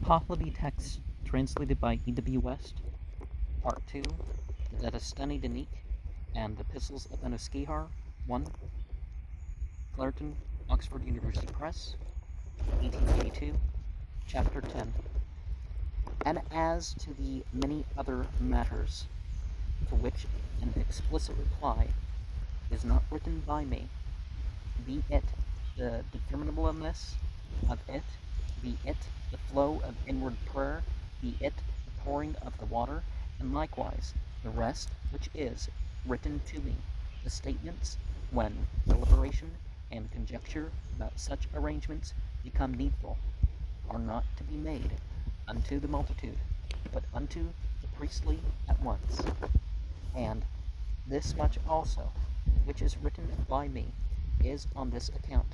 Pahlavi text translated by E.W. West, Part 2, the Destiny Denique, and the Epistles of Manuskihar 1, Clarendon, Oxford University Press, 1882, Chapter 10. And as to the many other matters for which an explicit reply is not written by me, be it the determinableness of it, be it the flow of inward prayer, be it the pouring of the water, and likewise the rest which is written to me, the statements when deliberation and conjecture about such arrangements become needful, are not to be made unto the multitude, but unto the priestly at once. And this much also, which is written by me, is on this account,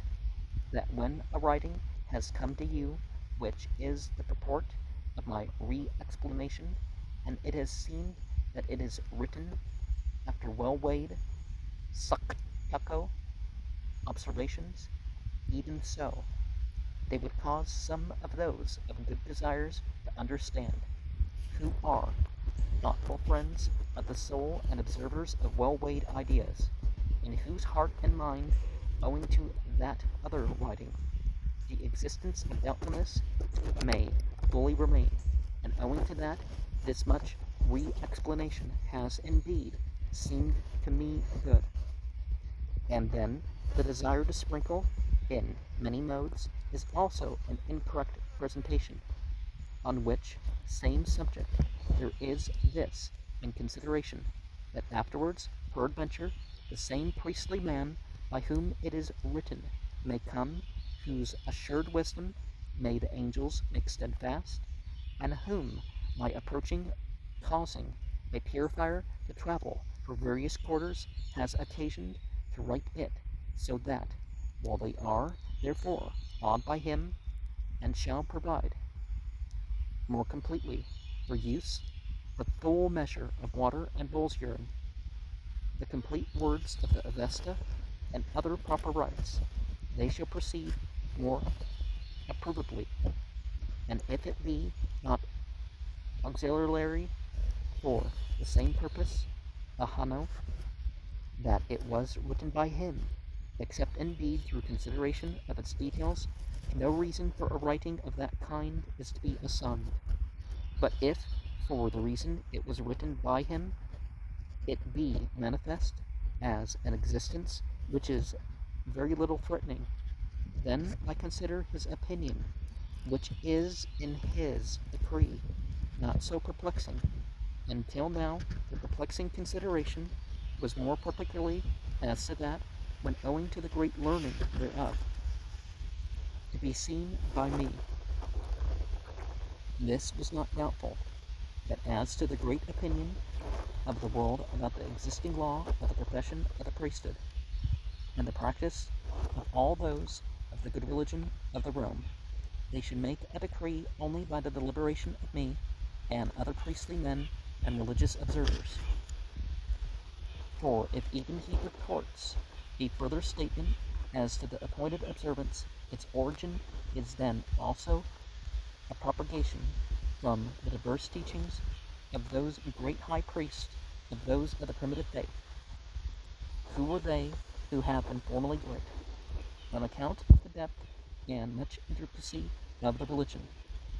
that when a writing has come to you, which is the purport of my re-explanation, and it has seemed that it is written after well-weighed succo observations, even so, they would cause some of those of good desires to understand, who are thoughtful friends of the soul and observers of well-weighed ideas, in whose heart and mind, owing to that other writing, the existence of doubtfulness may fully remain, and owing to that, this much re-explanation has indeed seemed to me good. And then the desire to sprinkle in many modes is also an incorrect presentation, on which same subject there is this in consideration, that afterwards, peradventure, the same priestly man by whom it is written may come, whose assured wisdom may the angels make steadfast, and whom my approaching causing a purifier to travel for various quarters has occasioned to write it, so that, while they are, therefore, awed by him, and shall provide more completely for use the full measure of water and bull's urine, the complete words of the Avesta, and other proper rites, they shall proceed more approvably, and if it be not auxiliary for the same purpose, ahano, that it was written by him, except indeed through consideration of its details, no reason for a writing of that kind is to be assigned. But if, for the reason it was written by him, it be manifest as an existence which is very little threatening, then I consider his opinion, which is in his decree, not so perplexing. Until now, the perplexing consideration was more particularly as to that when owing to the great learning thereof, to be seen by me. This was not doubtful, but as to the great opinion of the world about the existing law of the profession of the priesthood, and the practice of all those of the good religion of the realm, they should make a decree only by the deliberation of me and other priestly men and religious observers. For if even he reports a further statement as to the appointed observance, its origin is then also a propagation from the diverse teachings of those great high priests of those of the primitive faith. Who were they who have been formerly great? On account of the depth and much intricacy of the religion,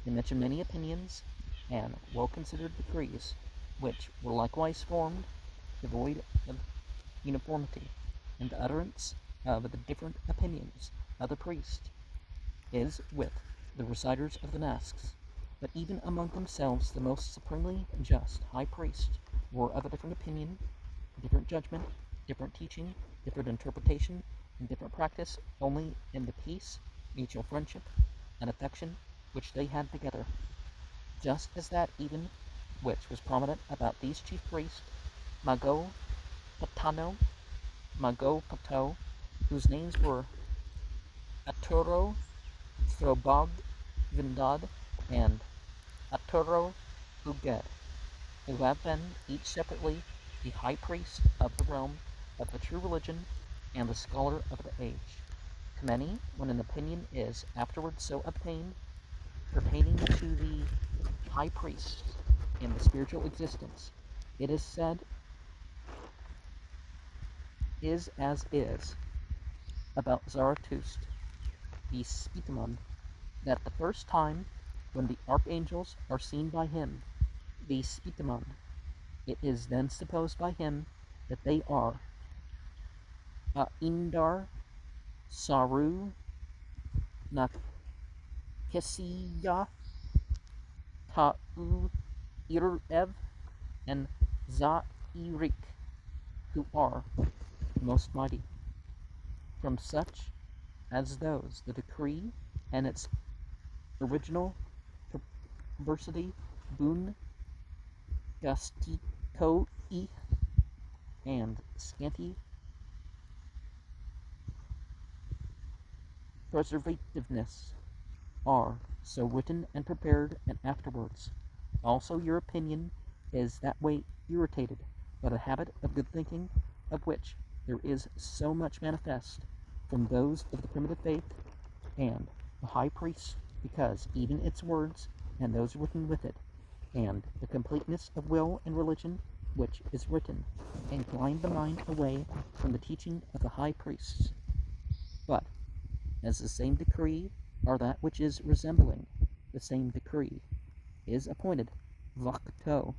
they mention many opinions and well-considered decrees, which were likewise formed, devoid of uniformity, and the utterance of the different opinions of the priest is with the reciters of the masks. But even among themselves the most supremely just high priests were of a different opinion, different judgment, different teaching, different interpretation, and different practice only in the peace, mutual friendship, and affection which they had together. Just as that even which was prominent about these chief priests, Mago Pato, whose names were Arturo Throbog Vindad and Arturo Huguet, who have been each separately the high priest of the realm of the true religion and the scholar of the age. To many, when an opinion is afterwards so obtained, pertaining to the high priest in the spiritual existence, it is said, is as is, about Zarathustra, the Spitamon, that the first time when the archangels are seen by him, the Spitamon, it is then supposed by him that they are Indar, Saru, Nakesiya, Ta'u, Irev, and Za'irik, who are most mighty. From such as those, the decree and its original perversity, boon, gastikoi, and scanty preservativeness are so written and prepared, and afterwards also your opinion is that way irritated by the habit of good thinking, of which there is so much manifest from those of the primitive faith and the high priests, because even its words and those written with it, and the completeness of will and religion which is written, incline the mind away from the teaching of the high priests. But as the same decree, or that which is resembling the same decree, is appointed vakto,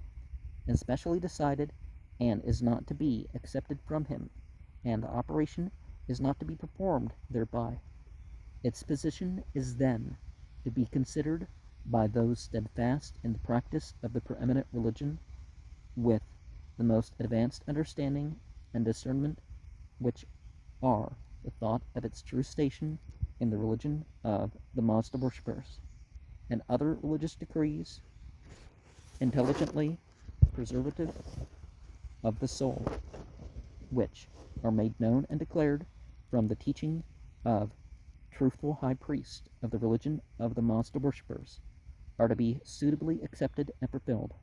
and specially decided, and is not to be accepted from him, and the operation is not to be performed thereby, its position is then to be considered by those steadfast in the practice of the preeminent religion, with the most advanced understanding and discernment, which are the thought of its true station in the religion of the Mazda worshippers, and other religious decrees, intelligently preservative of the soul, which are made known and declared from the teaching of truthful high priest of the religion of the Mazda worshippers, are to be suitably accepted and fulfilled.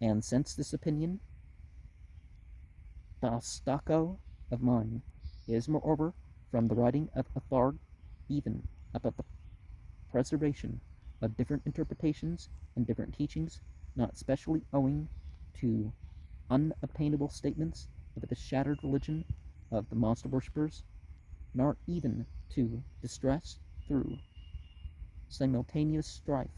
And since this opinion, Bastako of mine, is moreover from the writing of Athard, even about the preservation of different interpretations and different teachings, not specially owing to unobtainable statements of the shattered religion of the Mazda worshippers, nor even to distress through simultaneous strife,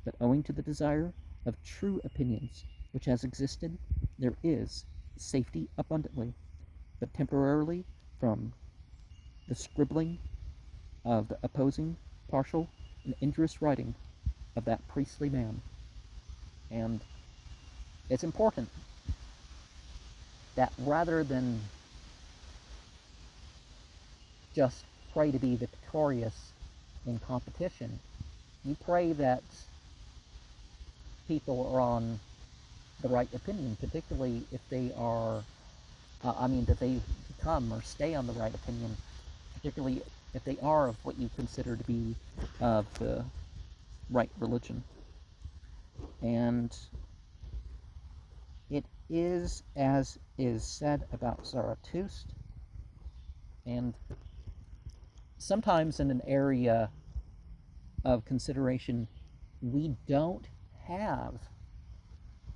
but owing to the desire of true opinions which has existed, there is safety abundantly, but temporarily, from the scribbling of the opposing, partial, and injurious writing of that priestly man. And it's important that rather than just pray to be victorious in competition, you pray that people are on the right opinion, particularly if they are, that they become or stay on the right opinion, particularly if they are of what you consider to be of the right religion. And it is as is said about Zarathustra, and sometimes in an area of consideration we don't have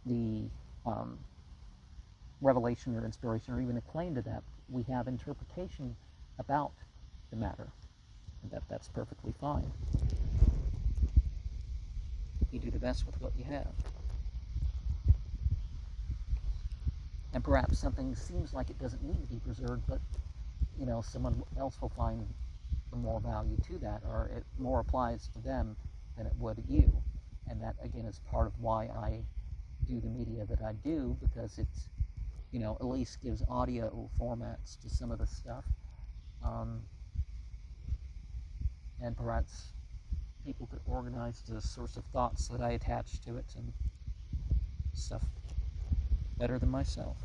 the revelation or inspiration or even a claim to that. We have interpretation about the matter, and that's perfectly fine. You do the best with what you have. And perhaps something seems like it doesn't need to be preserved, but someone else will find more value to that, or it more applies to them than it would you. And that again is part of why I do the media that I do, because it's at least gives audio formats to some of the stuff, and perhaps people could organize the source of thoughts that I attach to it and stuff better than myself.